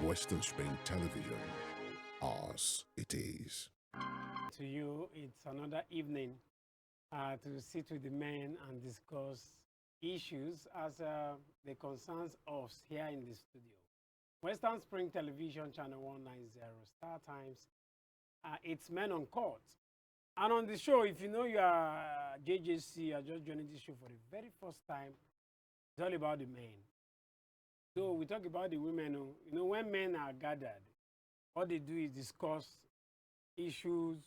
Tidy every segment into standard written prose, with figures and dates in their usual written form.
Western Spring Television, ours it is. To you, it's another evening to sit with the men and discuss issues as they concerns us here in the studio. Western Spring Television, Channel 190, Star Times. It's Men on Court. And on the show, if you know you are JJC, you are just joining this show for the very first time, it's all about the men. So we talk about the women. You know, when men are gathered, all they do is discuss issues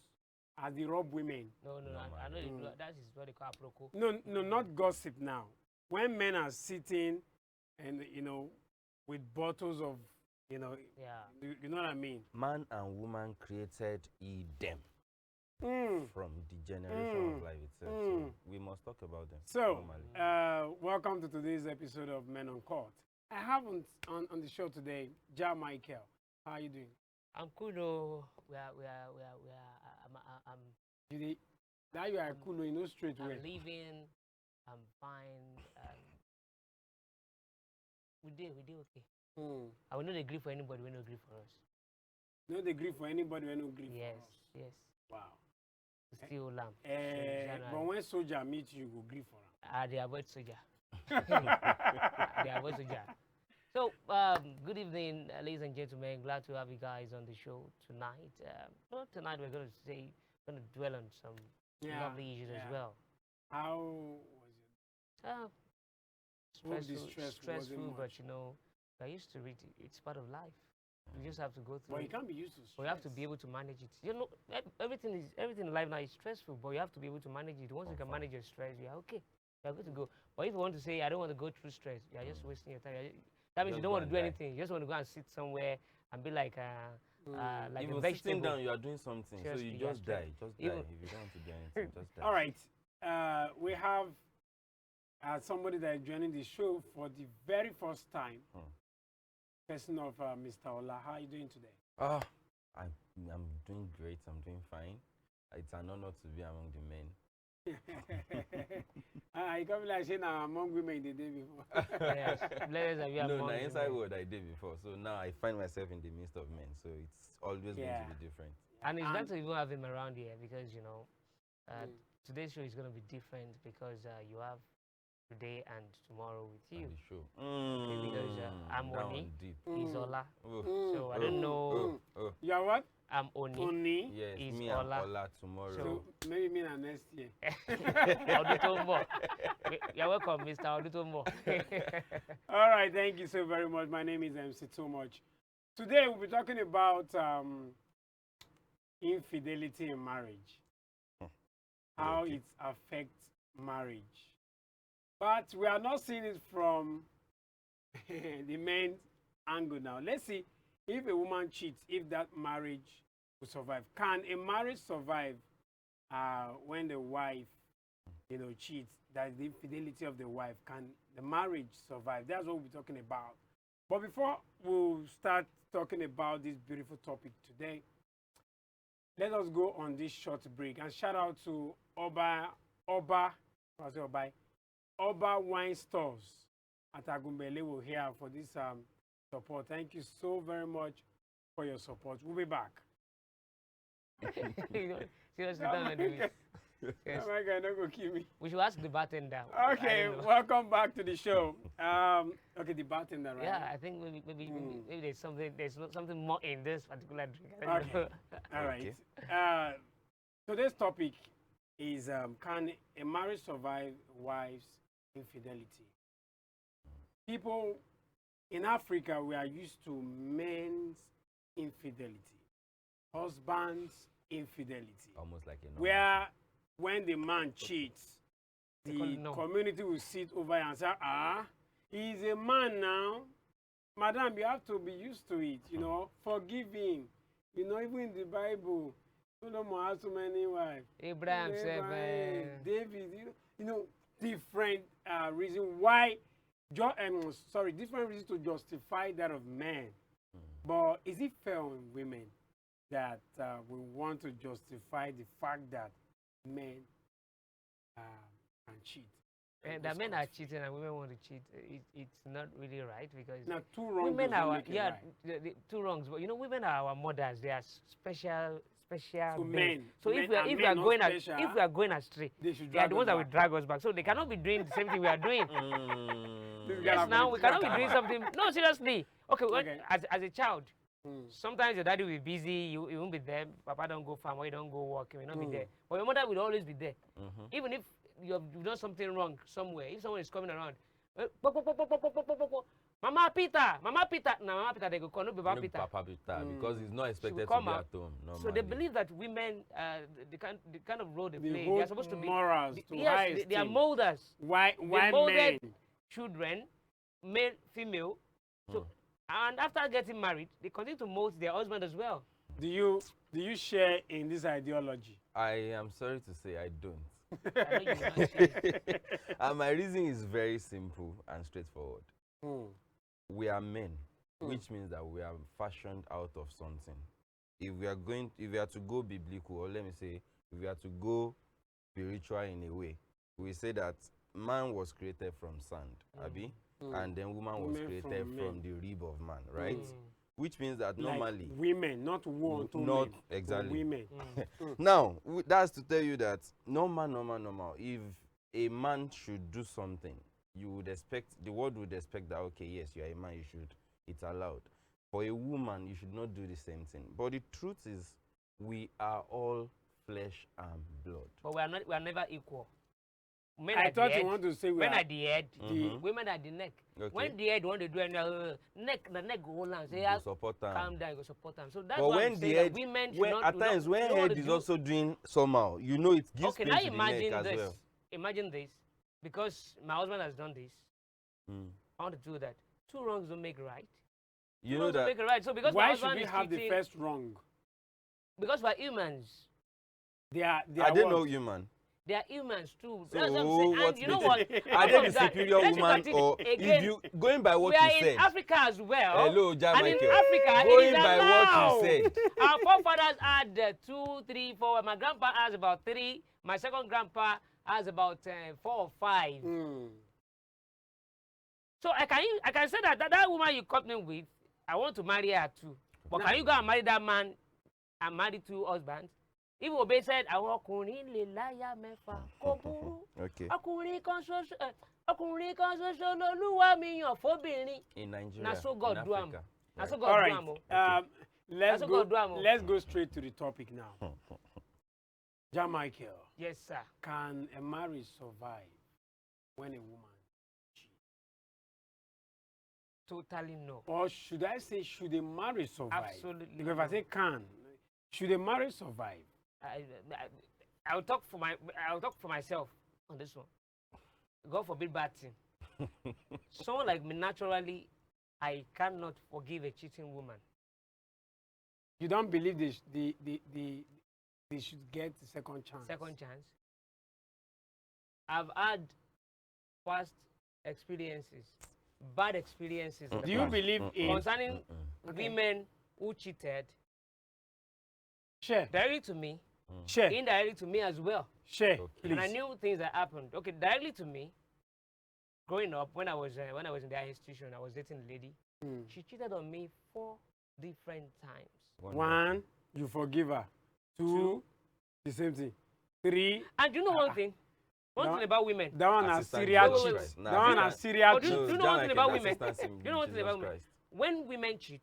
as they rob women. No, I know you do that is what they call aproko. No, not gossip now. When men are sitting and, with bottles of, Yeah. you know what I mean? Man and woman created them from the generation of life itself. So we must talk about them. So, normally. welcome to today's episode of Men on Court. I have on the show today, Ja Michael. How are you doing? I'm cool though. That you are cool, you know, straight away. I'm leaving. I'm fine. We did okay. I will not agree for anybody when not agree for us. No agree for anybody when no agree for us. Yes. Wow. Still lamb. But when soldier meet you, go agree for him. They avoid soldier. They avoid soldier. So, good evening, ladies and gentlemen. Glad to have you guys on the show tonight. Tonight we're going to dwell on some lovely issues as well. How was it? Stressful, but I used to read it. It's part of life. You just have to go through. But you can't be used to stress. But you have to be able to manage it. Everything in life now is stressful, but you have to be able to manage it. Once you can manage your stress, you are okay. You are good to go. But if you want to say, I don't want to go through stress, you are just wasting your time. That means you don't want to do anything. You just want to go and sit somewhere and be like like even a vegetable. sitting down, you are doing something. So you just die. Just die. If you don't want to do anything, just die. All right. We have somebody that is joining the show for the very first time. Person of Mr. Ola. How are you doing today? I'm doing great. I'm doing fine. It's an honor to be among the men. You can't be like saying I'm among women the day before. Yes. No, inside what I did before. So now I find myself in the midst of men. So it's always going to be different. And it's better to even have him around here because, today's show is going to be different because you have today and tomorrow with you. On the show. Okay, because I'm Oni, he's Ola. So I don't know. You are what? I'm Oni. Oni. Yes, is me Ola. and Ola tomorrow. So maybe me and next year. Auditombo. You're welcome, Mr. Auditombo. All right, thank you so very much. My name is MC Too Much. Today we'll be talking about infidelity in marriage, how it affects marriage. But we are not seeing it from the men's angle now. Let's see if a woman cheats, if that marriage will survive. Can a marriage survive when the wife, cheats? That's the infidelity of the wife. Can the marriage survive? That's what we'll be talking about. But before we start talking about this beautiful topic today, let us go on this short break and shout out to Oba Wine Stores at Agumbele. We're here for this support. Thank you so very much for your support. We'll be back. Seriously, Yes. Oh my God, don't go kill me. we should ask the bartender. Okay, welcome back to the show. Okay, the bartender, right? Yeah, I think maybe there's something more in this particular drink. Okay. All right. Today's topic is can a marriage survive wife's infidelity? People in Africa, we are used to men's infidelity, husband's infidelity. Almost like a Where when the man cheats, the community will sit over and say, he's a man now. Madam, you have to be used to it, forgive him. Even in the Bible, Solomon has so many wives. Abraham said, David, different reason why, different reasons to justify that of men. But is it fair on women that we want to justify the fact that men can cheat? And the men are cheating and women want to cheat. It's not really right because Now, two wrongs women does not are make it yeah right. the two wrongs. But you know, women are our mothers. They are special To beings. men. So Men if we are are if we men, are not going special. if we are going astray, They should they are drag the us ones that will back. drag us back. So they cannot be doing the same thing we are doing. This guy Yes, have now we political cannot be doing power. something. No, seriously. Okay, Okay. as a child, Mm. sometimes your daddy will be busy. You won't be there. Papa don't go farm or you don't go work. You will not be there. But your mother will always be there. Even if you've done something wrong somewhere, if someone is coming around, Mama Peter, Mama Peter. Now Mama Peter they go call no Papa No Peter. Papa Peter, because he's not expected to come be out. at home. So they normally. believe that women, the kind of role they They play, they hold are supposed to be morals to yes, high they are esteem. molders. Why They molded men? children, male, female. So and after getting married, they continue to mold their husband as well. Do you share in this ideology? I am sorry to say I don't. I know you will not share. And my reason is very simple and straightforward. Hmm. We are men, which means that we are fashioned out of something. If we are to go biblical, or let me say, if we are to go spiritual in a way, we say that man was created from sand, Abi, and then woman was Women created from from the rib of man, right? Which means that Like normally, women, not one, two not men. exactly. Women. Now, that's to tell you that normal. If a man should do something, you would expect, the world would expect that, okay, yes, you are a man, it's allowed. For a woman, you should not do the same thing. But the truth is, we are all flesh and blood. But we are never equal. Men I are thought the you head, want to say we men are are the head, Mhm. women are the neck. Okay. When the head want to do any the neck go hold and say, Go support them. calm down, go support them. So that's But why when I'm the saying head, that women should when, not at do times not, when they don't want head to is do- also doing somehow, it gives Okay, pain now to the neck imagine as this. well. Imagine this. Because my husband has done this, I want to do that. Two wrongs don't make right. You Two know wrongs don't that make it right. So because my Why should husband we is have the cheating, first wrong? because we're humans. They are I don't what? know human. They are humans too. So That's what I'm saying. And what's you know the- what? Are they Apart the from that, superior let's look woman, at it or again. if you going by what We you are in said? Africa as well. Hello, John And in Michael. Africa, Going it is by what allowed. you said. Our forefathers had 2, 3, 4. My grandpa has about 3. My second grandpa has about 4 or 5. So I can say that woman you caught me with, I want to marry her too. But can you go and marry that man and marry 2 husbands? If Obe said, àwọn ọkùnrin lè láyà mẹ́fà kò burú. Okay. Ọkùnrin kan ṣoṣo lolúwa mi yàn fóbìnrin. In Nigeria. Na so God in do am. Africa. Na so All God do right. am. o. Let's That's go. what God do, amo. Let's go straight to the topic now. John Michael, Yes, sir. can a marriage survive when a woman cheats? Totally no. Or should I say, should a marriage survive? Absolutely Because if I no. say can, should a marriage survive? I'll talk for myself on this one. God forbid bad thing. Someone like me, naturally, I cannot forgive a cheating woman. You don't believe they should get a second chance? Second chance. I've had past experiences, bad experiences. in the Do you past believe in? concerning women who cheated Share, directly to me, share, indirectly to me as well. share, Okay. please. And I knew things that happened. Okay, directly to me. Growing up, when I was in their institution, I was dating a lady. Mm. She cheated on me 4 different times. One, you forgive her. 2, the same thing. 3, And you know one thing? One That- thing about women. that one has Assistant serial Jesus cheat. Christ. That one has serial Oh, do cheat. you know John one thing Michael, about that's women? assistance in You know one thing Jesus about women? Christ. When women cheat,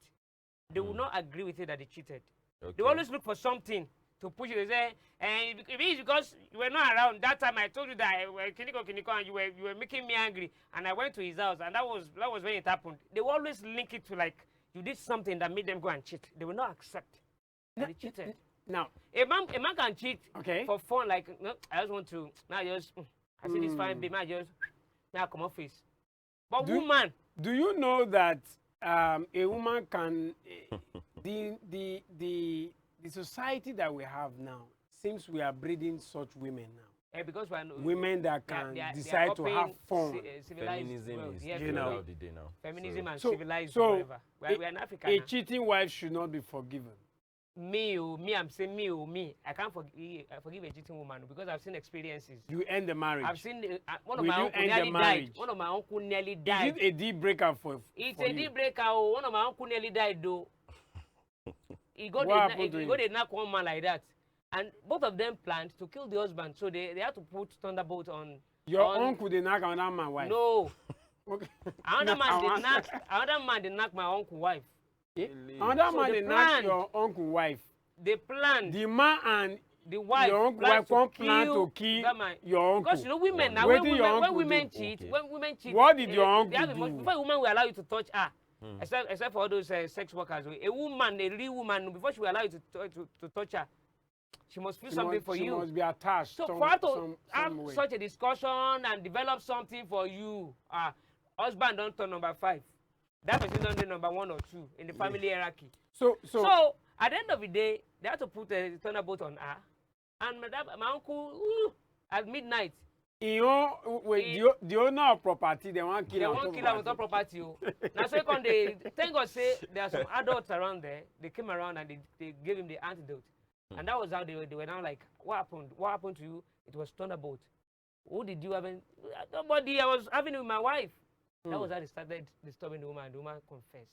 they will not agree with it that they cheated. Okay. They always look for something to push you. They say, and if it's because you were not around that time, I told you that Kiniko, and you were making me angry, and I went to his house, and that was when it happened. They will always link it to like you did something that made them go and cheat. They will not accept that they cheated. Now, A man can cheat okay. for fun, like no, I just want to now just I see this fine baby, I just now come off face. But woman, Do you know that a woman can the society that we have now seems we are breeding such women now. because we're Women that they are- can they are decide to have fun. Civilized Feminism world. is Yes, the you know. order of the day now. feminism and So- civilized so whatever. We're in Africa A now. cheating wife should not be forgiven. I'm saying me. I can't forgive a cheating woman because I've seen experiences. You end the marriage. I've seen one of Will my you uncle end the nearly died. marriage? One of my uncle nearly died. Is it a deal breaker for It's for a you? deal breaker. Oh. One of my uncle nearly died though. He got What happened to he him? got a knock one man like that, and both of them planned to kill the husband. So they had to put thunderbolt on. Your uncle did knock another man's wife. No, Okay. another No, man did knock. Another man did knock my uncle wife. Another So man they did knock planned. your uncle wife. They planned. The man and The wife your uncle planned wife come plan kill to kill that man. your uncle. Because you know women now Wetin when your women, uncle women do? cheat, Okay. when women cheat. What did your they uncle have do? before a woman will allow you to touch her, except for all those sex workers. A woman, a real woman, before she will allow you to touch her, she must feel something for she you. must be attached. So some, for her to some have way. such a discussion and develop something for you, husband don't turn number 5. That person don't do number 1 or 2 in the family hierarchy. So So at the end of the day, they had to put a thunderbolt on her. And my uncle, at midnight, you know, the owner of property, they want kill they am won't for kill her on top property. Now second day, thank God say there are some adults around there. They came around and they gave him the antidote. And that was how they were now like, what happened? What happened to you? It was thunderbolt. Who did you have? Nobody. I was having it with my wife. That was how they started disturbing the woman. The woman confessed.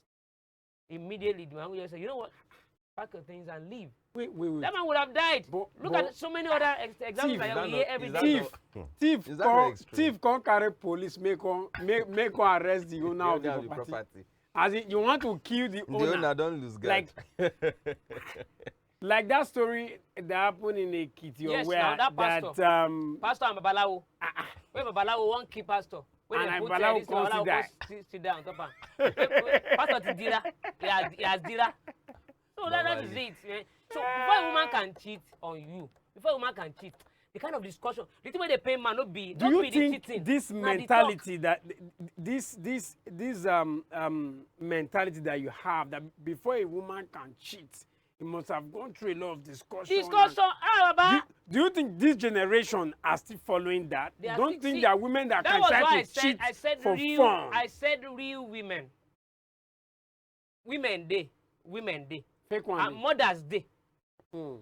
Immediately, the man would just say, you know what? Pack your things and leave. Wait. That man would have died. But- at so many other examples that we hear every day. Thief can't carry police, make on arrest the owner of the property. As in, you want to kill the The owner owner. don't lose guard. Like that story that happened in Ekiti, Yes, where now that pastor. Pastor and Babalawo. Where Babalawo won't kill pastor. When And they put Babalawo this come Babalawo sit sit down top am. Pastor to dealer. He has dealer. So that is it. So before a woman can cheat on you, before a woman can cheat, the kind of discussion, the thing where they pay man, not be Do you the think cheating. this na the mentality that this mentality that you have, that before a woman can cheat, it must have gone through a lot of discussion. Discussion, Baba. Do you think this generation are still following that? They are Don't still- think see, there are women that That can was try why to cheat I said for real. fun? I said real women. Women day. Fake one. And mothers day. Mm.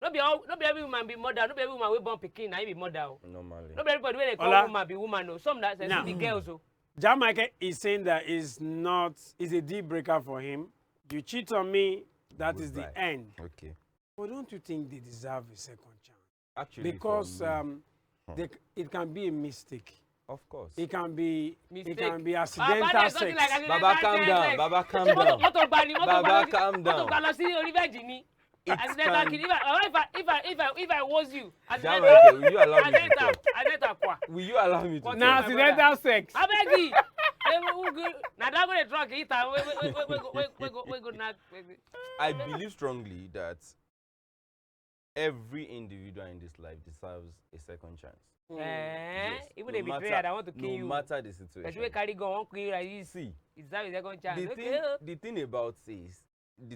Not be every woman be mother. Not be every woman we born pikin na be mother. Normally. Not be everybody when they call Ola. woman be woman. No, some that Now. see the girls. Oh. Jamaica is saying that is a deal breaker for him. You cheat on me, that is the Goodbye. end. Okay. But don't you think they deserve a second chance? Actually, Because for me, it can be a mistake. of course. It can be Mistake. it can be Baba, accidental there's something sex. like accidental Baba, calm sex. down. Baba, calm Moto down. gbani, moto Baba, gbani, calm moto down. gbani sí Oliver ni. It Accidental can- kill. If I was you, Jamaica, will you allow me to talk? accidental kwa. Will you allow me to What Now talk? my brother. accidental sex. Abegi. Na that go dey drunk eat am. We go knack. I believe strongly that every individual in this life deserves a second chance. Yes. Even No a betrayal matter- that want to kill no you. matter the Person situation. wey carry gun wan kill you like this. See, It's that second chance. the Okay.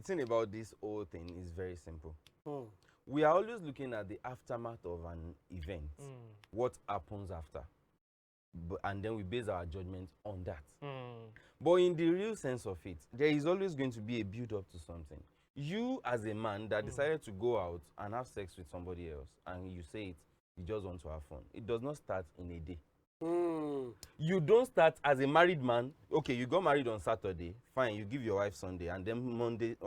thing about this whole thing is very simple. Mm. We are always looking at the aftermath of an event, Mm. what happens after, and then we base our judgment on that. Mm. But in the real sense of it, there is always going to be a build-up to something. You, as a man that decided to go out and have sex with somebody else, and you say you just want to have fun, it does not start in a day. Mm. You don't start as a married man. Okay, you got married on Saturday, fine, you give your wife Sunday, and then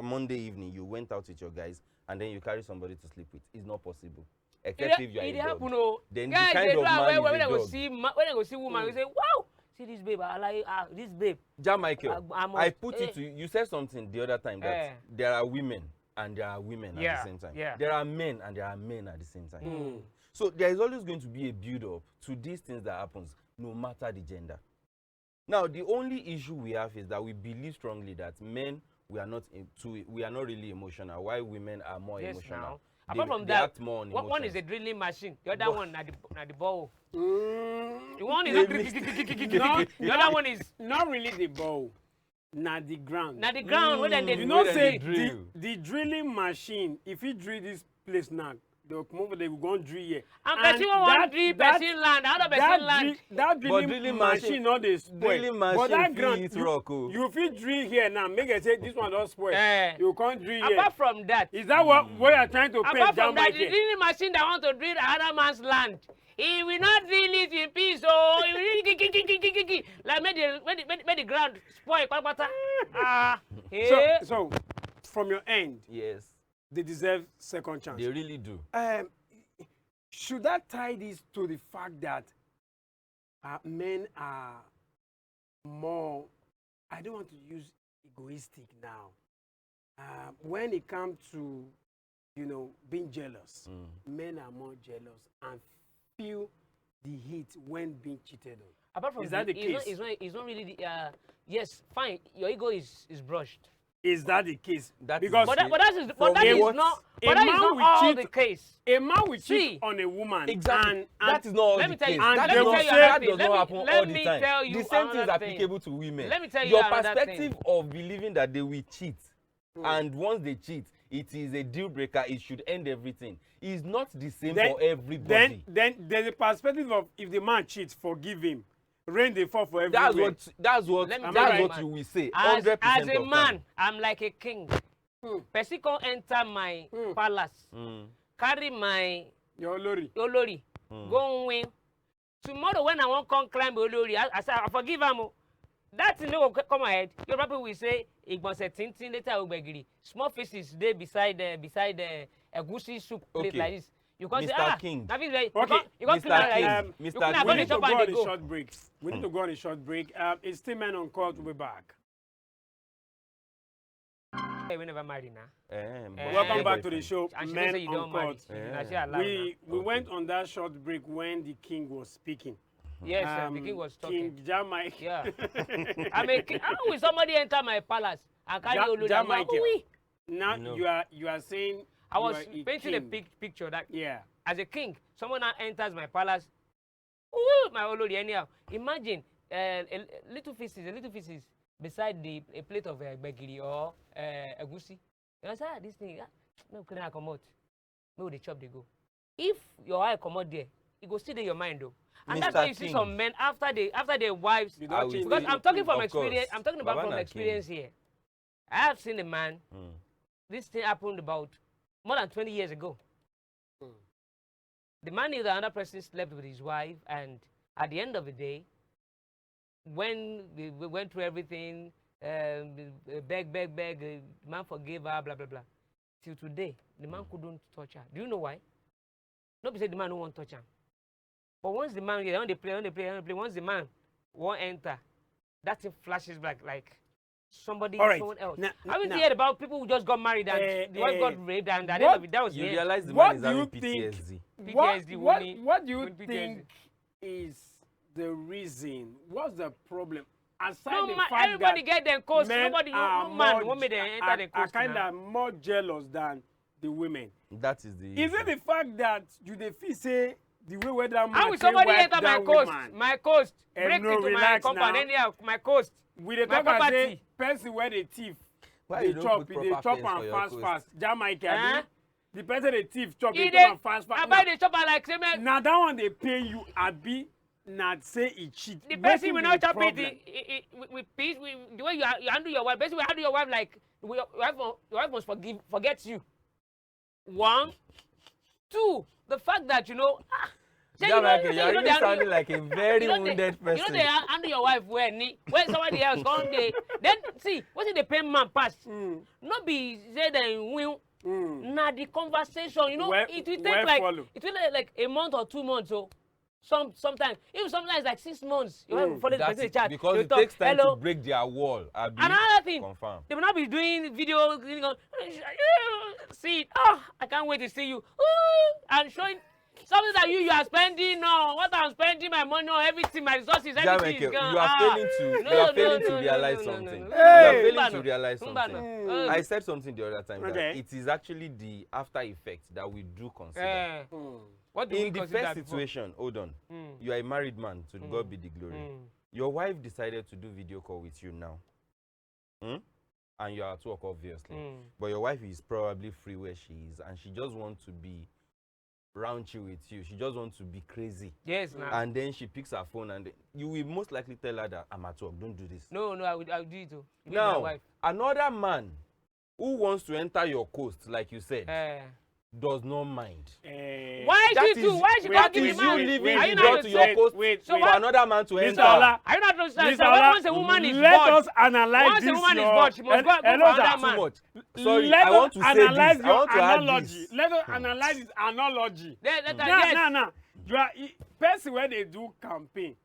Monday evening you went out with your guys, and then you carry somebody to sleep with. It's not possible. Except if you are a It dog. happen o. Then the Guys kind dey of do am man when is they a go dog. see when they go see woman, we say, wow, see this babe, I like this babe. Michael, I'm I on- put it to you. You said something the other time that there are women and there are women at the same time. yeah. There are men and there are men at the same time. Mm. So there is always going to be a build-up to these things that happens, no matter the gender. Now, the only issue we have is that we believe strongly that men we are not really emotional, while women are more Yes, emotional. now. They- Apart from they that, act more on one is a emotions. drilling machine. The other one na the ball. Mm. The one is No, the other one is not really the ball, na the ground. na the ground where then they You know, Where say they drill. the drilling machine, if you drill this place now, they'll come over, they will go and drill here. And person want drill person land, how the person land? That drilling machine not dey spoil. Drilling machine but that ground, fit rock, oh. you fit drill here now. Make it say this one don't spoil. You can't drill here. Apart from that, is that what you're trying to paint? apart from that, the drilling machine that want to drill another man's land, he will not drill it in peace. Oh, he will like make the ground spoil. So from your end, Yes, they deserve second chance. they really do. Should that tie this to the fact that men are more, I don't want to use egoistic now. When it comes to, being jealous, men are more jealous and feel the heat when being cheated on. Apart from Is that the case? It's not really the, yes, fine, your ego is brushed. Is that the case? That Because But that is not all the case. a man will cheat See, on a woman. Exactly. And that is not all let the me tell you- case. and That let me does tell you not- another that thing. does Let not me- happen let all me the time. tell you The same thing is another thing. applicable to women. Let me tell you Your another perspective thing. of believing that they will cheat, and once they cheat, it is a deal breaker. It should end everything. It's not the same for everybody. Then there's a perspective of if the man cheats, forgive him. Rain they fall for everywhere. That's what Let me tell that's you, what man. you will say. As 100% a of man, time. I'm like a king. Person come enter my palace, carry my Your lorry. olori, go win. Tomorrow when I want come climb olori, I say I forgive am. That thing no go come ahead. Your people will say igbonse tintin later ogbegiri. Small faces dey beside the egusi soup plate Okay. like this. You can say Mr. King. that is very. Okay, You can Mr. clean that King. like Mr. You King. clean We am, need to chop go and on dey a go. short break. We need to go on a short break. It's still Men Uncut. We'll be back. Hey, we never married now. Welcome back to the show, And she Men say you don't marry. Uncut. Na she allow We now. went on that short break when the king was speaking. Yes, the king was talking. King Jamaica. Yeah. I'm a king. How will somebody enter my palace and carry olori? Jamaica. Ooh-wee. Now No. you are saying I you was are a painting a king. picture that Yeah. as a king, someone now enters my palace. Ooh, my olori anyhow. Imagine a little feces beside a plate of gbegiri or egusi. You say, this thing, no couldn't come out. No, they chop, they go. If your eye come out there, it go still in your mind though. And that's Mr. why you see King. some men after their wives. You I don't will change Because the- I'm talking from Of experience. course. I'm talking about Baba from na experience here. I have seen a man. This thing happened about more than 20 years ago. The man knew that another person slept with his wife, and at the end of the day, when we went through everything, beg, the man forgave her, blah, blah, blah. Till today, the man couldn't touch her. Do you know why? Nobody said the man don't want to touch her. But once the man, when they play, once the man won't enter, that thing flashes back like somebody, All right. someone else. Now- I haven't now- heard about people who just got married and the wife got raped, and at the what- end of it, that was You the end. realize the What man is do having you think- PTSD. PTSD, What do you winning PTSD. think is the reason? What's the problem? Aside No the man, fact everybody that get them coast. men Nobody, are no man more want me to enter the are coast kind now. of more jealous than the women. That is the. Is it the fact that you dey feel say the way where that man How will take somebody wipe enter my that coast? woman, My coast. Eh, Break no, into my relax compound, now. anyhow, my coast. we dey my talk am say property. person wey dey thief Why dey you don't chop, put he dey proper chop fence for am your fast coast? fast. Jamaica, Eh? abi? The person dey thief chop, He he dey, chop am fast I fast. buy the chopper like cement. Na that one dey pain you, abi? Na say he cheat. The Wetin person be will the not chop problem? it with peace. The way you handle your wife. Basically, handle your wife like your wife must forget you. One, two. The fact that say Jamaica, you are really they handle- sounding like a very wounded You person. know they handle your wife when somebody else come there. Then see, what's it the pay man pass? Not be say dem win. Na the conversation, it will Well take follow. it will like a month or 2 months. So sometimes even sometimes like 6 months. You have to follow the person That's in it, chat. because You it talk, takes time hello. to break their wall. Abi. Another thing, Confirm. they will not be doing video. See, I can't wait to see you. And showing something that you are spending on what I'm spending my money on, everything, my resources, everything Jamaica, is gone. you are failing to No, you are no, failing no, to no, realize no, no, something. no, You no. are Hey! failing to realize Mbano. something. I said something the other time Okay. that it is actually the after effect that we do consider. Eh, what do we In the consider first before? situation, hold on. You are a married man, to God be the glory. Your wife decided to do video call with you now. And you are at work, obviously. But your wife is probably free where she is, and she just wants to be raunchy with you. She just wants to be crazy. Yes, now. And then she picks her phone and you will most likely tell her that I'm at work, don't do this. No, I would do it too. Now, another man who wants to enter your coast, like you said, does not mind. Why is she too? Why is she can't give the man? You leaving Are you the not door to your coast for another man to enter? Ola, are you not understand? Mr. So Ola, once a woman is let bored, us analyze once this. a woman is bored, she must go for another man. Too much. Sorry, Let I want to us say analyze this. your I want to add analogy. this. Let us analyze this analogy. Yes. No. You are person when they do campaign.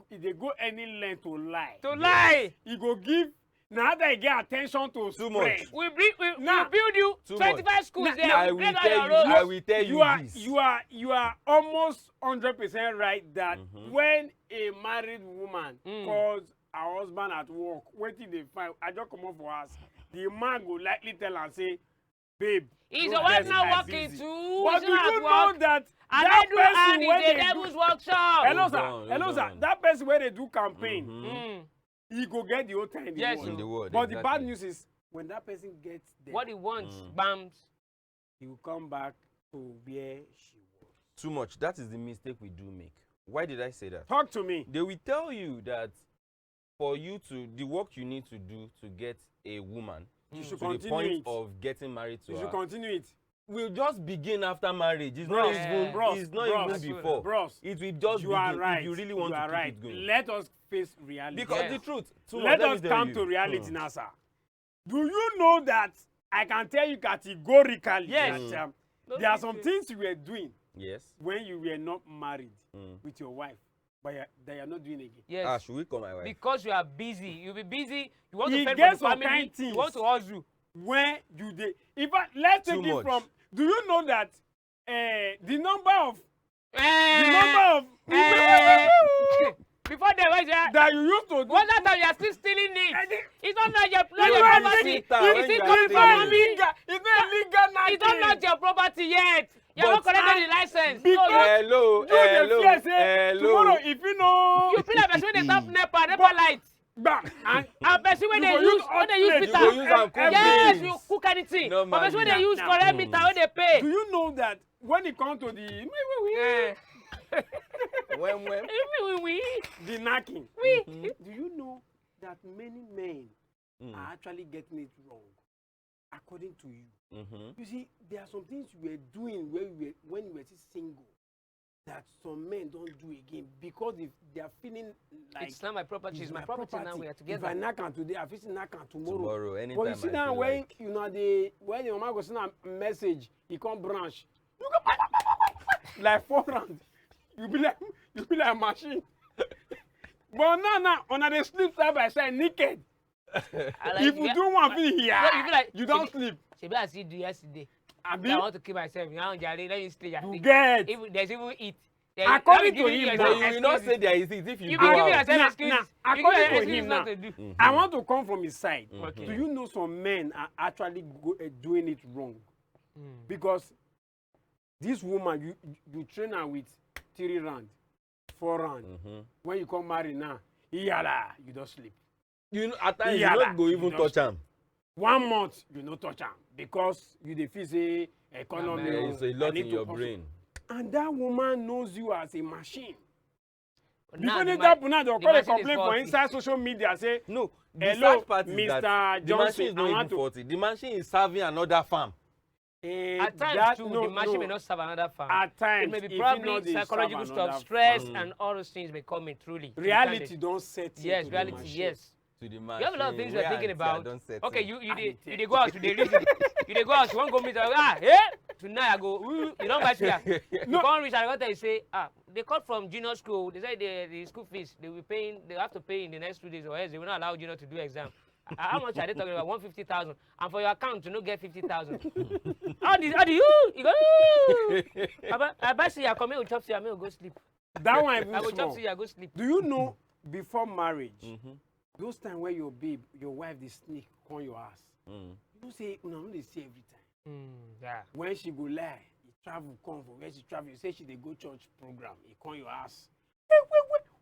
They go any length to lie. He go give. Now that you get attention to Too spread. much. We build you 25 schools there. I will tell you this. You are almost 100% right that when a married woman calls her husband at work, waiting they find, I just come up for us. The man go likely tell her say, babe. Is your wife not working too? But do you know that that person when they they devil's do workshop? Hello sir. That person when they do campaign. He go get the whole time in the world. But the bad news is when that person gets there, what he wants, bams, he will come back to where she was. Too much. That is the mistake we do make. Why did I say that? Talk to me. They will tell you that for you to the work you need to do to get a woman to the point of getting married to her. You should continue it. Will just begin after marriage. It's Bros, not even bros, it's not bros, even before. Bros, it will just you begin are right. if you really want you to are keep right. it going. Let us face reality. Because the truth. Let us come to reality now, sir. Do you know that I can tell you categorically that there are some things you were doing when you were not married with your wife, but that you are not doing again? Yes. Should we call my wife? Because you are busy. You'll be busy. You want to He fend gets for the some family. kind things. You want to hustle. When you did, in fact, let's take it from. Do you know that the number of before they were there, that you used to do? What that time you are still stealing it? It's not your property. It's not illegal now. It's not your property yet. You have not collected the license. Hello. Tomorrow, if you know, you feel like person when they tap NEPA lights. And person when they use filter. Yes, you cook anything. But person when they use correct meter when they pay. Do you know that when it comes to the the knocking, do you know that many men are actually getting it wrong, according to you? You see, there are some things you were doing when you were still single that some men don't do again because they are feeling like it's not my property. It's my property now. We are together. If I knock on today, I feel knock on tomorrow. Anytime. But you see now when like... you know when your man go send a message, he come branch. You go like 4 rounds. You be like a machine. But now on the sleep side by side naked. If you do one thing here, you don't sleep. She be as you do yesterday. I want to kill myself. Let me stay. You get. If there's even eat. According to him, you will not say there is it if you go out. Give yourself excuses. According to him now, I want to come from his side. Do you know some men are actually doing it wrong? Because this woman, you train her with 3 rounds, 4 rounds. When you come marry now, you don't sleep. You know, at times you don't go even touch him. 1 month you no touch am because you dey feel say economy is a lot in your brain. And that woman knows you as a machine. Now, before they happen now, they'll call a complaint for inside social media say, no, hello, Mr. Johnson, the machine is not even 40. The machine is serving another farm. At times, too, the machine may not serve another farm. At times, it may be probably psychological stuff, stress, and all those things may come in truly. Reality don't set. Yes, reality, yes. To the machine. You have a lot of things you're thinking about. Okay, you dey go out today. You dey go out. You want to go meet tonight I go. You don't buy sugar. You can't reach. I got to say they cut from junior school. They say the school fees they will paying. They have to pay in the next 2 days or else they will not allow junior to do exam. How much are they talking about? 150,000. And for your account to not get 50,000. How do you go? I bet see you come here with chop see I may go sleep. That one even I go small. chop see I go sleep. Do you know before marriage? Those times where your wife dey sneak on your ass. You say una no dey see every time. Yeah. When she go lie, he travel come from where she travel. You say she dey go church program, he call your ass.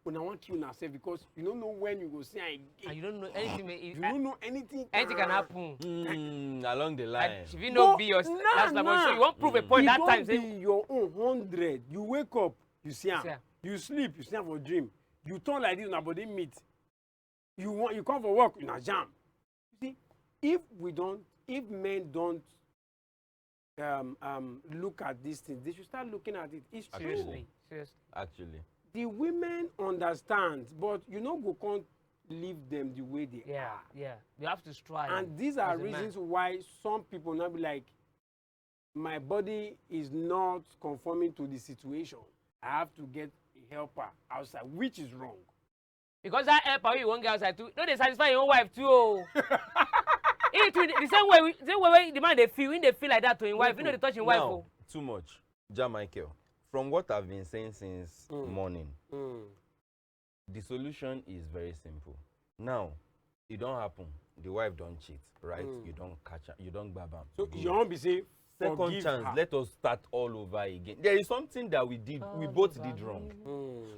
when I want to kill yourself because you don't know when you go see her again. And you don't know anything. You don't know anything. Anything can happen. Along the line. If you know be your last level, so you won't prove a point that time. Say your own 100. You wake up, you see her. Yeah. You sleep, you see her for dream. You turn like this, your body meet. You come for work in a jam. You see, if men don't look at these things, they should start looking at it. It's Seriously. Actually. The women understand, but you know, go can't leave them the way they are. Yeah. You have to strive. And these are reasons why some people now be like, my body is not conforming to the situation. I have to get a helper outside, which is wrong. Because that helper you won't get outside too. No, they satisfy your own wife too. Oh. The same way the man they feel, when they feel like that to his wife, you know they touch his wife. Oh. Too much. Michael. From what I've been saying since morning, the solution is very simple. Now, it don't happen. The wife don't cheat, right? You don't catch her, you don't grab her. So you won't be safe. Second chance, let us start all over again. There is something that we did, we both did wrong.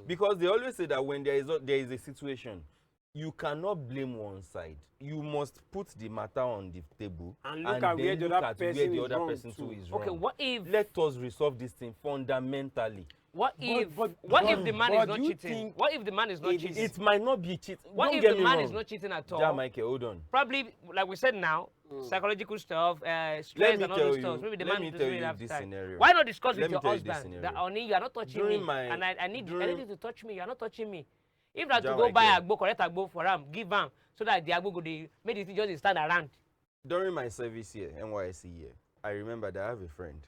Because they always say that when there is a situation, you cannot blame one side. You must put the matter on the table and look at where the other person too is wrong. Okay, what if? Let us resolve this thing fundamentally. What if the man is not cheating? What if the man is not cheating? It might not be cheating. What if the man is not cheating at all? Michael, hold on. Probably, like we said now, psychological stuff, stress and all those stuff. Maybe the man doesn't have time. Scenario. Why not discuss with your husband that Oni, you are not touching me, and I need you to touch me. You are not touching me. If not to go buy agbo, correct agbo for him, give him so that the agbo go dey make it just stand around. During my service here, NYSC here, I remember that I have a friend.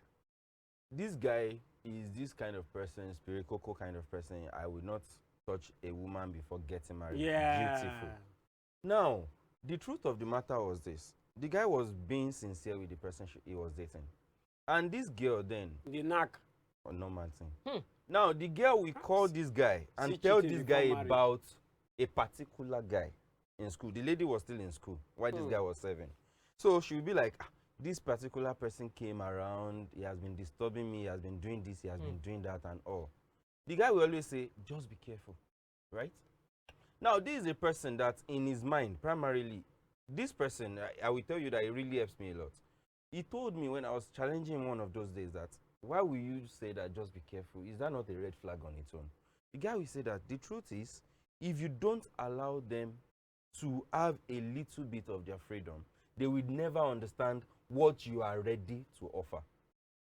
This guy is this kind of person, spirit coco kind of person. I would not touch a woman before getting married. Yeah. Beautiful. Now, the truth of the matter was this. The guy was being sincere with the person he was dating. And this girl then... The knack. Oh, no man thing. Now, the girl will call this guy and tell this guy about a particular guy in school. The lady was still in school while this guy was serving. So she will be like, this particular person came around, he has been disturbing me, he has been doing this, he has been doing that and all. The guy will always say, just be careful, right? Now, this is a person that in his mind, primarily, this person, I will tell you that it really helps me a lot. He told me when I was challenging him one of those days that, why will you say that just be careful? Is that not a red flag on its own? The guy will say that the truth is, if you don't allow them to have a little bit of their freedom, they will never understand what you are ready to offer.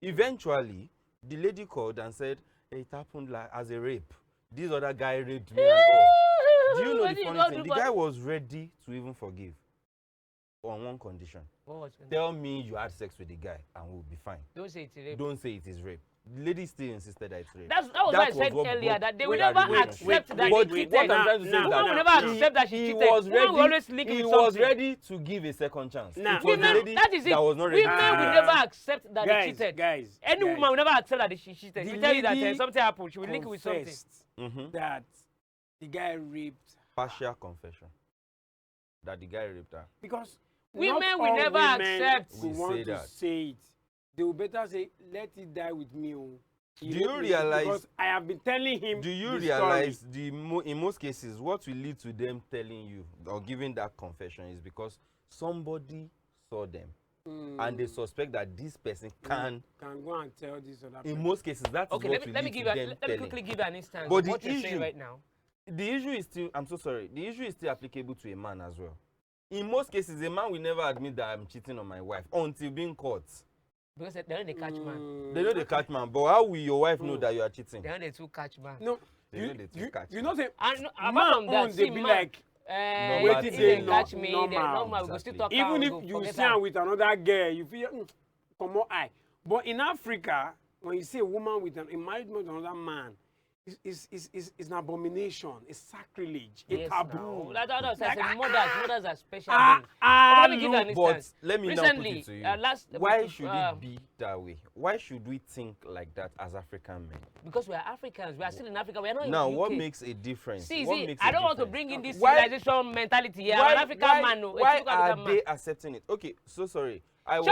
Eventually, the lady called and said, hey, it happened like as a rape. This other guy raped me and all. Do you know the funny thing? The guy was ready to even forgive on one condition. Tell me you had sex with the guy and we'll be fine. Don't say it's rape. Don't say it is rape. The lady still insisted that it's rape. That was what I said earlier, that they will never accept that they cheated. What I'm trying to say is that woman will never accept that she cheated. He was ready to give a second chance. Nah. It was the lady that is it. that was not ready. Women will never accept that they cheated. Any woman will never accept that she cheated. She will tell you that something happened. She will link it with something. That the guy raped. Partial confession. That the guy raped her. Because women will never accept. Who want to say it. They will better say, let it die with me. Do you realize? Because I have been telling him. Do you realize in most cases, what will lead to them telling you or giving that confession is because somebody saw them and they suspect that this person can go and tell this other person. In most cases, that's okay, what let me quickly give you an instance. But of what you're saying right now. The issue is still, I'm so sorry, the issue is still applicable to a man as well. In most cases, a man will never admit that I'm cheating on my wife until being caught. Because they know they catch man. They know they catch man, but how will your wife know that you are cheating? They know they too catch man. No, you know, say, apart from that, they be like, wait till they catch me, normal. We go still talk. Even if you see her with another girl, you feel, come on, eye. But in Africa, when you see a woman with a married man with another man, it's an abomination, it's sacrilege, a taboo. Mothers are special. Let me give you an instance. But let me now put it to you. Why should it be that way? Why should we think like that as African men? Because we are Africans. We are still in Africa. We are not in now, the UK. what makes a difference? See, I don't want to bring in this civilization mentality here. I'm an African man. Why are they accepting it? Okay, so sorry. I was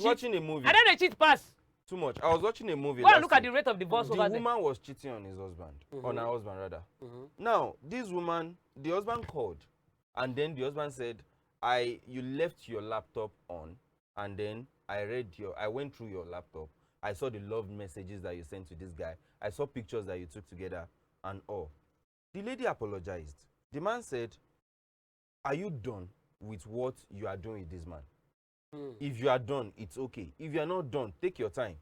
watching a movie. I don't cheat pass. too much. I was watching a movie. Go and last look at week. the rate of divorce The over there. woman was cheating on his husband, on her husband rather. Now, this woman, the husband called, and then the husband said, you left your laptop on, and then I went through your laptop. I saw the love messages that you sent to this guy. I saw pictures that you took together and all. The lady apologized. The man said, are you done with what you are doing with this man? If you are done, it's okay. If you are not done, take your time.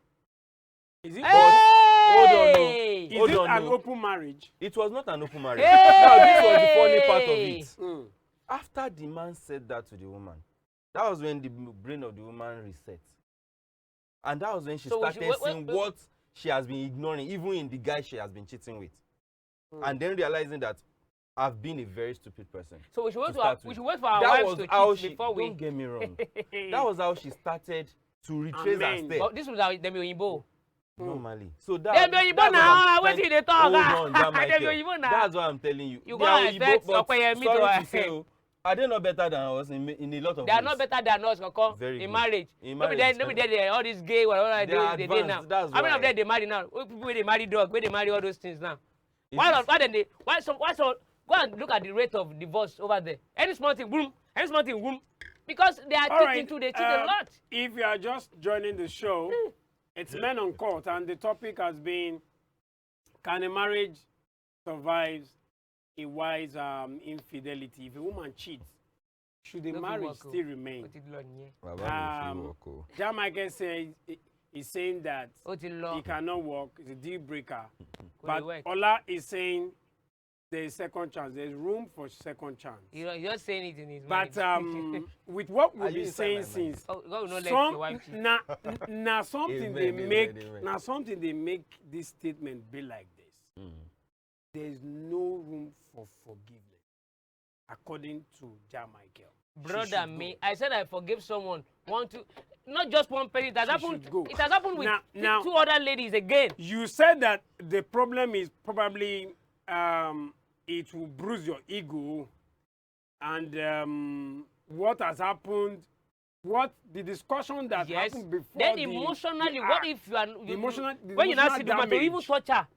Is it, Hold on, no. is Hold it on, an no. open marriage? It was not an open marriage. Now, this was the funny part of it. Mm. After the man said that to the woman, that was when the brain of the woman reset. And that was when she started seeing what she has been ignoring, even in the guy she has been cheating with. And then realizing that I've been a very stupid person. So we should wait, we should wait for our wives to cheat before we... Don't get me wrong. That was how she started to retrace her steps. But this was how them Oyinbo. Normally. So that, Them Oyinbo now, what did they talk? Hold on, Them Oyinbo now. that's what I'm telling you. You They go are and expect Oyinbo, but Opeyemi sorry to... to say, are they not better than us in a lot of They are ways? not better than us, Koko, Very in good. marriage. In Nobody marriage. there, all these gay, whatever they do now. That's How many of why. them they marry now? People where they marry dog, where they marry all those things now. Is Why it- so go and look at the rate of divorce over there. Any small thing, boom. Any small thing, boom. Because they are All cheating right, too, they cheat a lot. If you are just joining the show, it's Men Uncut, and the topic has been, can a marriage survive a wise infidelity? If a woman cheats, should the No fit marriage work, oh. still remain? Ó ti lọ nìyẹn. Baba mi fi work o. John Michael says is saying that Ó ti lọ. it cannot work. It's a deal breaker. Kò lè But work. Ola is saying there is second chance. There's room for second chance. He's just saying it in his But mind. with what Are we've you been inside saying my mind? since, Oh, God will not let your wife cheat. now something Amen, they amen, make, amen. now something they make this statement be like this. There is no room for forgiveness, according to John Michael. She Brother, should me, go. I said I forgive someone. Not just one person. It has She happened. should go. It has happened with Now- two other ladies again. You said that the problem is probably it will bruise your ego, and what has happened, what the discussion that Yes. happened before. Then the emotionally, the what act, if you are the emotional, the when you now emotional see the man, to even damage. touch her,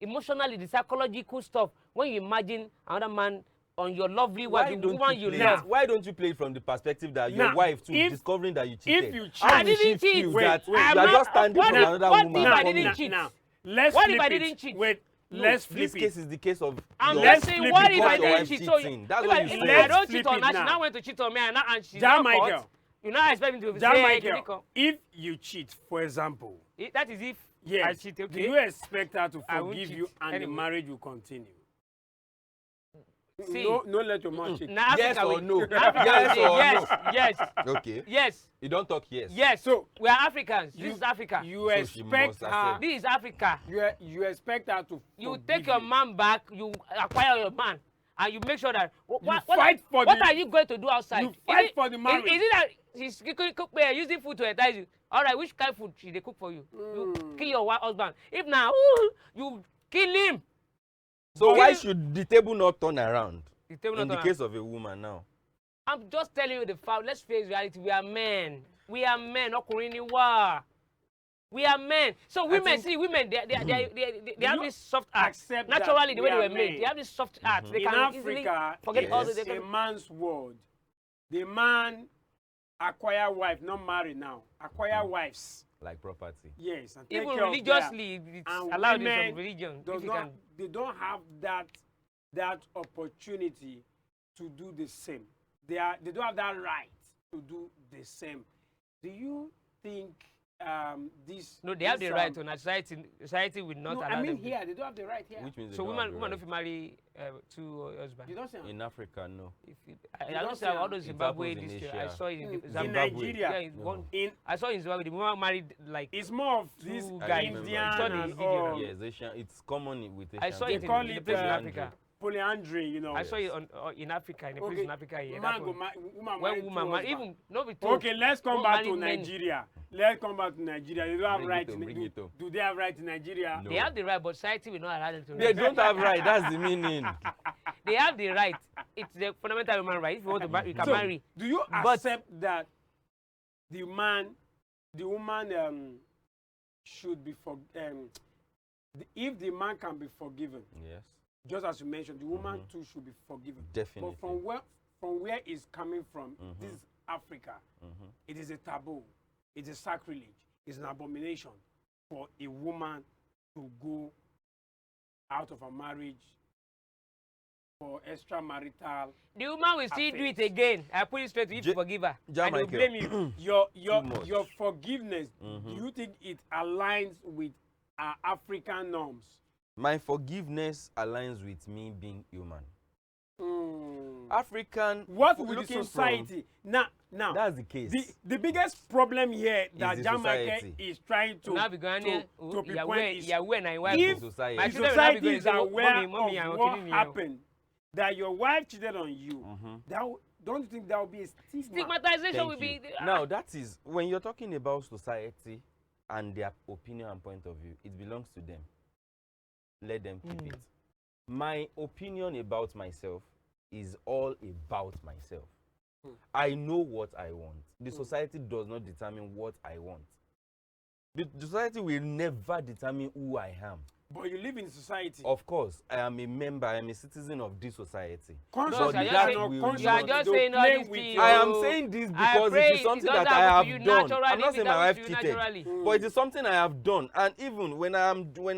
emotionally, the psychological stuff. When you imagine another man on your lovely wife, the woman you love. Why don't you play it from the perspective that your Now, wife too if- discovering that you cheated? if you How cheat- will I she didn't cheat. feel Wait, that wait, you I'm are not- just standing what for if- another what woman? if I coming? didn't cheat? Now, let's What if flip I it. didn't cheat? Wait, No, let's this flip case it. is the case of I'm your Let's just saying, flip what it. if Because I your didn't wife cheat? cheating. That's if what I, you if said. I don't Let's cheat flip on it her, she now. now went to cheat on me, and she's John not Michael. caught. You now expect me to John say, Michael, if you cheat, for example, that is if I yes, cheat, do okay? you expect her to I won't forgive cheat you and anyway. the marriage will continue? See, No, let your man cheat. Now Yes Africa or will- no? now Africa Yes will say or yes, no? yes, Okay. yes, You don't talk yes. yes. So, We are Africans. This is Africa. You So she expect must her. accept. This is Africa. You expect her to. You forgive take your you. man back, you acquire your man, and you make sure that fight for what the- are you going to do outside? you fight Is it- for the marriage. Is it that she's using food to entice you? All right, which kind of food she they cook for you? You kill your husband. If now you kill him, So But- why should the table not turn around the table in not the on. case of a woman now? I'm just telling you the fact. Let's face reality. We are men. We are men. Ọkùnrin ni wá. We are men. So women, see, women, they have you this soft heart. accept that Naturally, the way we they are were made, men? they have this soft heart. They In can easily Africa, forget all the. yes. They a can, man's word. The man acquire wife, not marry now. Acquire wives. Like property. Yes, and take even care of religiously, it's And allowed in women some religion. does If you not, can, they don't have that opportunity to do the same. They don't have that right to do the same. Do you think this? no, they have this, the right to. And society will not No, allow I mean them. here they don't have the right here. Which means they So don't women, have the women right. don't marry two husbands. You don't say. In Africa, no. I You don't don't say say all am. those It Zimbabwe happens in this year. I Asia. saw it in In Zimbabwe. Nigeria, Yeah, No. I saw in Zimbabwe the woman married like it's more of this Two I guys. remember. Indian Saw the and video all now. Yes, Asian, it's common with Asian. I saw They it call in the it, place in uh, Africa. polyandry, you know. I saw it on in Africa, in a place in Africa here. that Man go one. woman When marry woman two marry, husbands. even no be two. Okay, let's come Won't back marry to many. Nigeria. Let's come back to Nigeria. They don't have Bring right. it home, bring it home. Do they have right in Nigeria? No. They have the right, but society will not allow them to. They don't have right. That's the meaning. They have the right. It's the fundamental human right. If you want to marry, you can So, marry. do you But- accept that the woman, should be if the man can be forgiven, Yes. just as you mentioned, the woman too should be forgiven. Definitely. But from where it's coming from, this is Africa. It is a taboo. It's a sacrilege. It's an abomination for a woman to go out of a marriage for extramarital. The woman will still do it again. I put it straight to you to forgive her. And they'll blame you. Your forgiveness, do you think it aligns with our African norms? My forgiveness aligns with me being human. African. What with the society? Now, that's the case. The biggest problem here that the Jamaica society. is trying to pinpoint is if society. the society is aware of what happened, that your wife cheated on you, don't you think that will be a stigmatization? Will be now that is when you're talking about society and their opinion and point of view, it belongs to them. Let them keep it. My opinion about myself is all about myself. I know what I want. The society does not determine what I want. The society will never determine who I am. But you live in society. Of course, I am a member, I am a citizen of this society. You are just saying all these things. I am saying this because it is something that I have done. I'm not saying my wife cheated, but it is something I have done. And even when I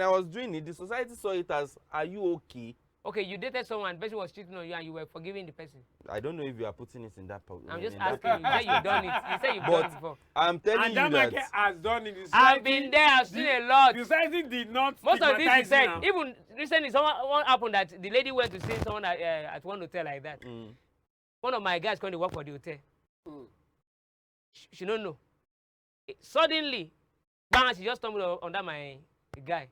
was doing it, the society saw it as, are you okay? Okay, you dated someone, the person was cheating on you and you were forgiving the person. I don't know if you are putting it in that part. I'm just asking you. You said you've done it. You said you've done it before. I'm telling you that has done it. I've been there. I've seen a lot. The society did not. Most of this is said. Even recently, what happened that the lady went to see someone at one hotel like that. One of my guys going to work for the hotel. She don't know. Suddenly, bang! She just stumbled under my guy.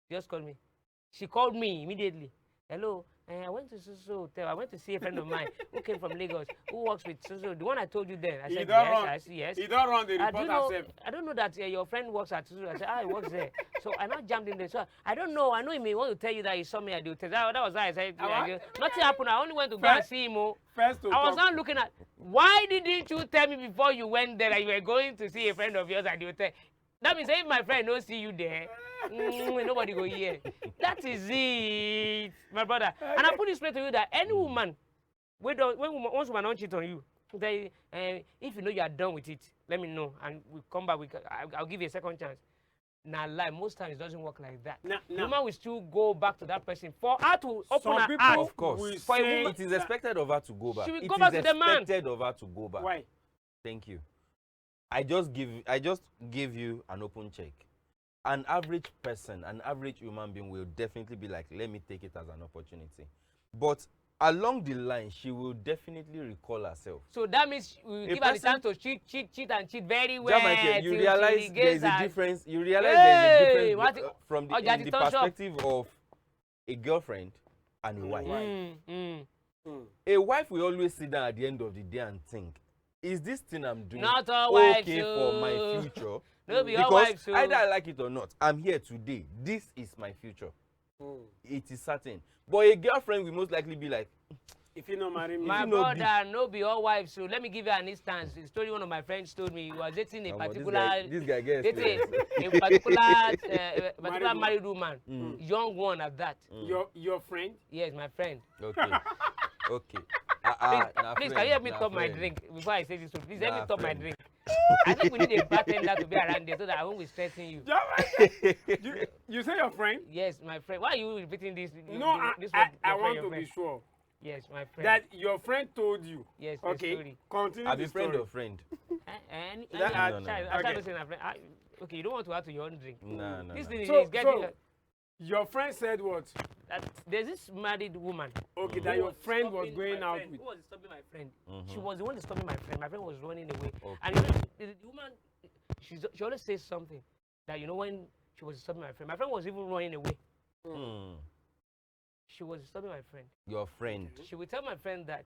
She just called me. She called me immediately. Hello, I went to so hotel. I went to see a friend of mine who came from Lagos, who works with so. The one I told you then. I said yes. He don't run the report herself. I don't know that your friend works at so. I said, he works there. So I now jammed in there. So I don't know. I know he may want to tell you that he saw me at the hotel. That was why I said nothing happened. I only went to go and see him. I was not looking at. Why didn't you tell me before you went there that you were going to see a friend of yours at the hotel? That means if my friend don't see you there, nobody go here. That is it, my brother. Okay. And I put it straight to you that any woman, once woman don't cheat on you, they, if you know you are done with it, let me know, and we'll come back. I'll give you a second chance. Now, like most times, it doesn't work like that. Woman will still go back to that person for her to open her heart. Of course, for a woman, it is expected of her to go back. She will go back to the man. It is expected of her to go back. Why? Thank you. I just give you an open check. An average person, an average human being will definitely be like, let me take it as an opportunity. But along the line, she will definitely recall herself. So that means we give her the chance to cheat very well. Jamaica, you realize there is a difference. You realize there is a difference from the perspective of a girlfriend and a wife. A wife will always sit down at the end of the day and think, is this thing I'm doing okay for my future? No, because either I like it or not, I'm here today. This is my future. It is certain. But a girlfriend will most likely be like, if you know marry me. My brother, no be all wives. So let me give you an instance. The story one of my friends told me. He was dating a particular particular married woman, young one at that. Your friend? Yes, my friend. Okay. Okay. Please, can you help me top my drink before I say this? Please help me top my drink. I think we need a bartender to be around there so that I won't be stressing you. You say your friend? Yes, my friend. Why are you repeating this? No, I want to be sure. Yes, my friend. That your friend told you. Yes, okay. Continue. Are you friend or friend? Okay, you don't want to add to your own drink. No. This thing is getting. Your friend said what? That there's this married woman. Okay, that your friend was going out with. Who was disturbing my friend? She was the one disturbing my friend. My friend was running away. Okay. And you know, the woman, she always says something that, you know, when she was disturbing my friend was even running away. She was disturbing my friend. Your friend. She would tell my friend that.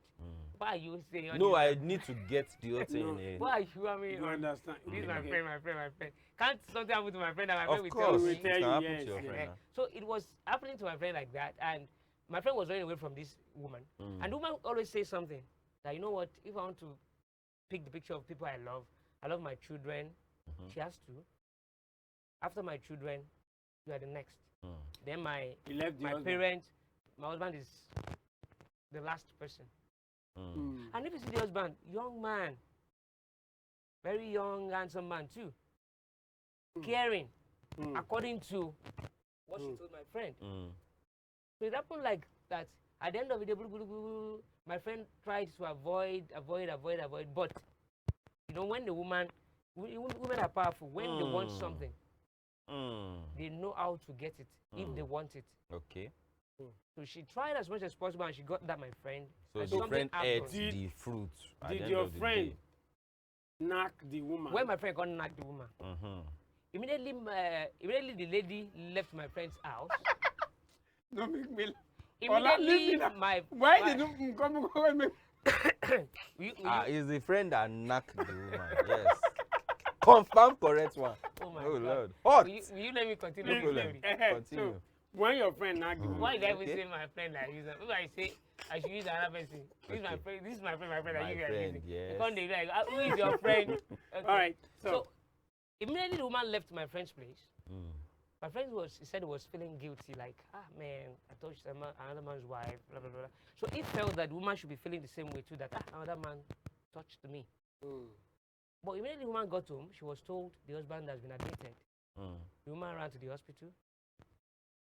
Why are you saying? No, I need to get the whole thing. Why are you? I mean, you understand? This is my friend. Can't something happen to my friend and my friend of will tell me? It can happen to your friend. So it was happening to my friend like that, and my friend was running away from this woman. And the woman always says something that, you know what? If I want to pick the picture of people I love my children. She has to. after my children, you are the next. Then He left the my husband. parents, my husband is the last person. And if you see the husband, young man, very young, handsome man too, caring, according to what she told my friend. So it happened like that. At the end of the day, my friend tried to avoid, but you know, when the women are powerful, when they want something, they know how to get it if they want it. Okay. So she tried as much as possible, and she got that, my friend. So and the something friend ate happened. the fruit. At the Did end your of the friend day. knock the woman? When my friend got knocked the woman, immediately the lady left my friend's house. Don't make me. Immediately, Why did you come? It's the friend that knocked the woman. Yes. Confirm correct one. Oh my Oh God. Lord. Hot. Will you let me continue? No problem. Please? Continue. So, when your friend knocked the woman, Why did I Okay. say my friend like this? If I say I should use another person, this is my Okay. friend. This is my friend. My friend. My That you guys friend, using. yes. Because they like, who is your friend? Okay. all right. So So, immediately the woman left my friend's place. My friend said he was feeling guilty, like, man, I touched another man's wife, blah, blah, blah. So he felt that the woman should be feeling the same way too, that another man touched me. But immediately the woman got home, she was told the husband has been admitted. The woman ran to the hospital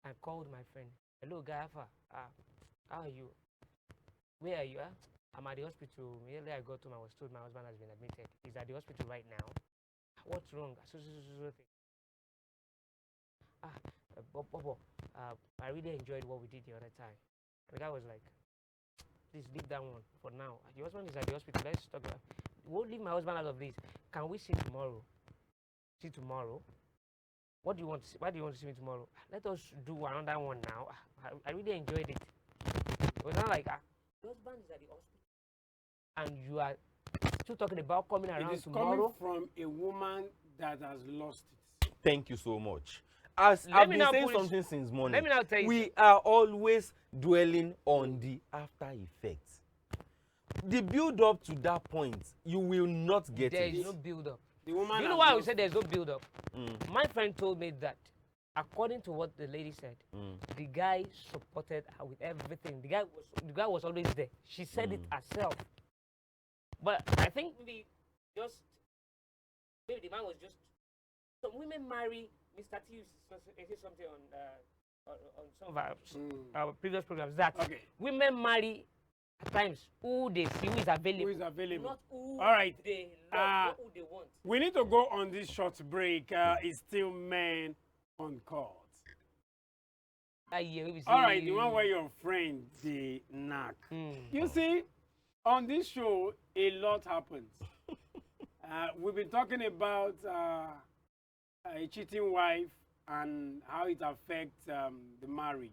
and called my friend. Hello, Gafa. How are you? Where are you? I'm at the hospital. Immediately I got home, I was told my husband has been admitted. He's at the hospital right now. What's wrong? Bobo, I really enjoyed what we did the other time. The guy was like, please leave that one for now. Your husband is at the hospital. Let's talk about it. Won't leave my husband out of this. Can we see tomorrow? See tomorrow? What do you want to see? Why do you want to see me tomorrow? Let us do another one now. I really enjoyed it. It was not like, your husband is at the hospital. And you are still talking about coming around it is tomorrow? coming from a woman that has lost it. Thank you so much. As Let I've me been now saying put it- something since morning, Let me now tell you. we are always dwelling on the after effects. The build up to that point, you will not get There it. is no build up. The woman. You know has why we lost said there's no build up? Mm, My friend told me that, according to what the lady said, the guy supported her with everything. The guy was always there. She said it herself. But I think maybe the man was just. Some women marry. Mr. T said something on some of our previous programs that Okay. women marry at times who they see who is available. Who is available? Not who All right. they love, not who they want. We need to go on this short break. It's still men on court. All right, the one where your friend the knock. You see, on this show, a lot happens. We've been talking about a cheating wife and how it affects the marriage.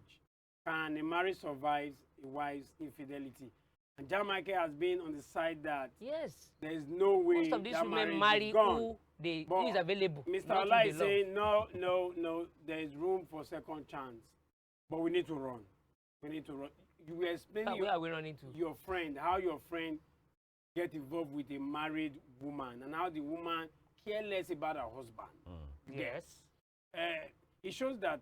Can a marriage survive a wife's infidelity? And Jamaica has been on the side that Yes. there is no way Most of these that women marriage marry is gone. who is available. Mr. not who Ola they is love. saying, no, there is room for second chance. But we need to run. We need to run. You were explaining Where are we running to? your friend, how your friend get involved with a married woman and how the woman care less about her husband. Yes. It shows that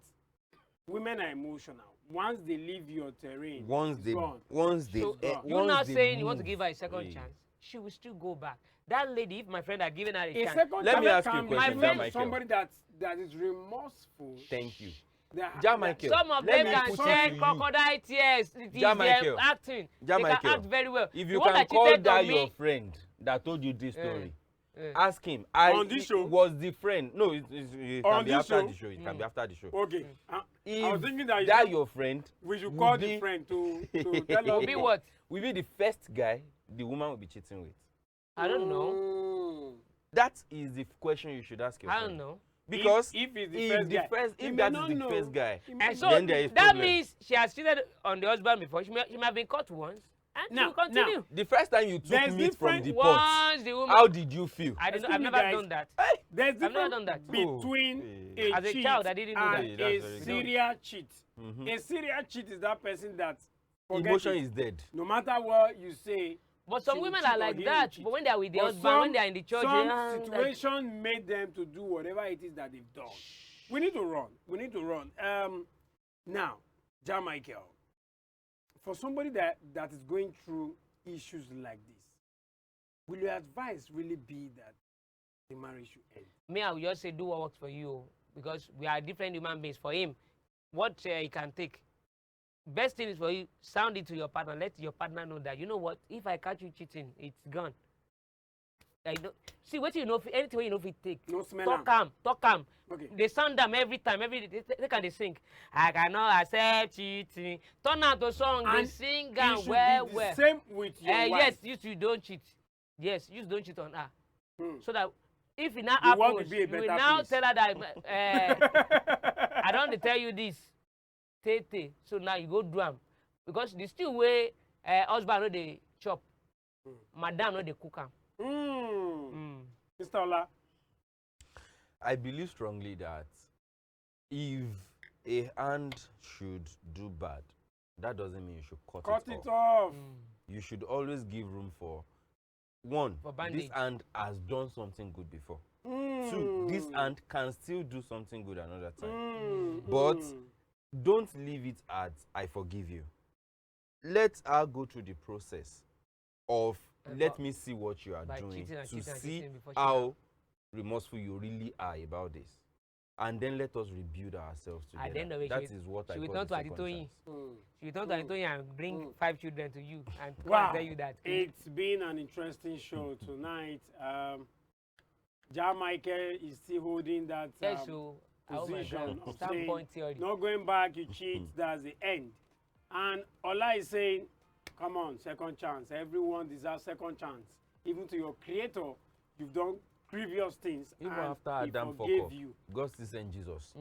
women are emotional. Once they leave your terrain, once it's they, gone. once they, So you're once now they saying you want to move, give her a second eh, chance. She will still go back. That lady, if my friend had given her a A chance, second Let me chance ask you a can be question, given to Michael. somebody that is remorseful. Thank you. That- Ja that- Michael, some of let them me can put it shed to you. crocodile tears. It is Ja their Michael. acting. Ja They Michael, can act very well. If The you one can that call cheated that on your me, friend that told you this story, eh. ask him. On this show? Was the friend? No, it On can be this after show? the show. It can be after the show. Okay. I If was thinking that, that your friend, we should would call be- the friend to tell will us. be what? will be the first guy the woman will be cheating with. I don't know. Mm. That is the question you should ask your I friend. don't know. Because if it's the if first guy, he if may that not is the know. first guy, He may And not so then there is that problem. means she has cheated on the husband before. She may have been caught once, and she Now- will continue. now, the first time you took There's meat from different the pot, Once the woman, how did you feel? I didn't. Excuse I've me, never guys. done that. There's I've never difference done that. between Oh. a As a cheat child, I didn't know and that. That's a very serial cheat. Mhm. A serial cheat is that person that forget Emotion it. is dead. No matter what you say. But some she will women cheat are or like he will that. cheat. But when they are with the But husband, when they are in the church, some like, situation made them to do whatever it is that they've done. We need to run. We need to run. Now, Ja Michael, for somebody that is going through issues like this, will your advice really be that the marriage should end? Me, I will just say do what works for you, because we are different human beings. For him, what he can take. Best thing is for you, sound it to your partner. Let your partner know that, you know what, if I catch you cheating, it's gone. I know. See, what you know, anything you know, if it take. No smell. Talk calm. Okay. They sound them every time. They can sing. I cannot accept cheating. Turn out the song. And they sing it and should well, be the well. same with your wife. Yes, you don't cheat. Yes, you don't cheat on her. So that if it now The world will happens, be a you will better now place. tell her that I don't tell you this. Tete. So now you go do them. Because the still way husband know they chop. Madam know they cook them. Mr. Ola. I believe strongly that if a hand should do bad, that doesn't mean you should cut it off. off. You should always give room for one. For bandage. This hand has done something good before. Two, this hand can still do something good another time. But don't leave it at I forgive you. Let her go through the process of let me see what you are doing to see how remorseful you really are about this, and then let us rebuild ourselves together. At the end of it, that is what I she will call turn the to second Aditoyin. chance. She will turn to Aditoyin and bring 5 children to you and come Wow. and tell you that. It's been an interesting show tonight. Ja Michael is still holding that Yes, so oh my position God, of saying, standpoint theory. not going back, you cheat, that's the end. And Ola is saying, come on, second chance. Everyone deserves second chance. Even to your creator, you've done previous things. Even and after Adam he fuck forgave off, you. God still sent Jesus.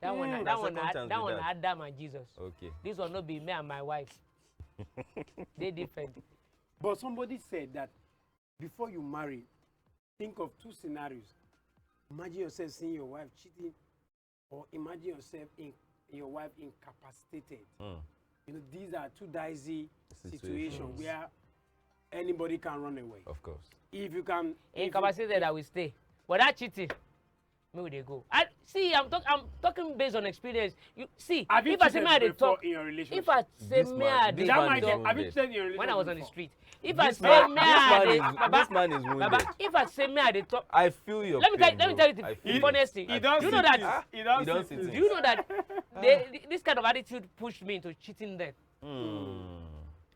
That one, That's second chance that with one, that. Adam and Jesus. Okay. This one not be me and my wife. They different. But somebody said that before you marry, think of 2 scenarios. Imagine yourself seeing your wife cheating, or imagine yourself your wife incapacitated. You know, these are 2 dicey situations where anybody can run away. Of course. If you can, Incapacitated, I will stay. But that cheating, me will they go. I'm talking based on experience. You see, have you if I say me I dey cheated before talk, in your relationship? if I say This me man- I this dey Ja man is Michael, talk, have you wounded. cheated in your relationship? when I was on the before? street, if I This say man, me I dey, this man is wounded. Baba, if I say me I dey talk, I feel your let me pain, tell you bro. I the feel funniest it. thing. He Do does you know sit that? in. He He does does sit sit in. Do you know that this kind of attitude pushed me into cheating them?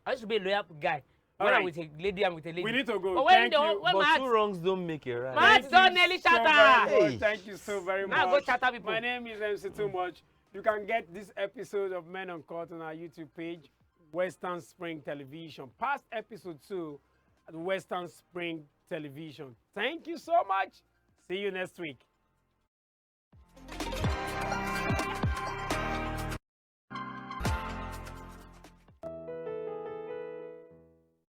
I used to be a loyal guy. When I'm Alright. with a lady, I'm with a lady. We need to go. But when Thank the, you. when my But heart, 2 wrongs don't make a right. my heart Thank don't you nearly so shatter. very much. Hey. Thank you so very Now much. go chatter people. My name is MC Too Much. You can get this episode of Men Uncut on our YouTube page, Western Spring Television. Past episode 2 at Western Spring Television. Thank you so much. See you next week.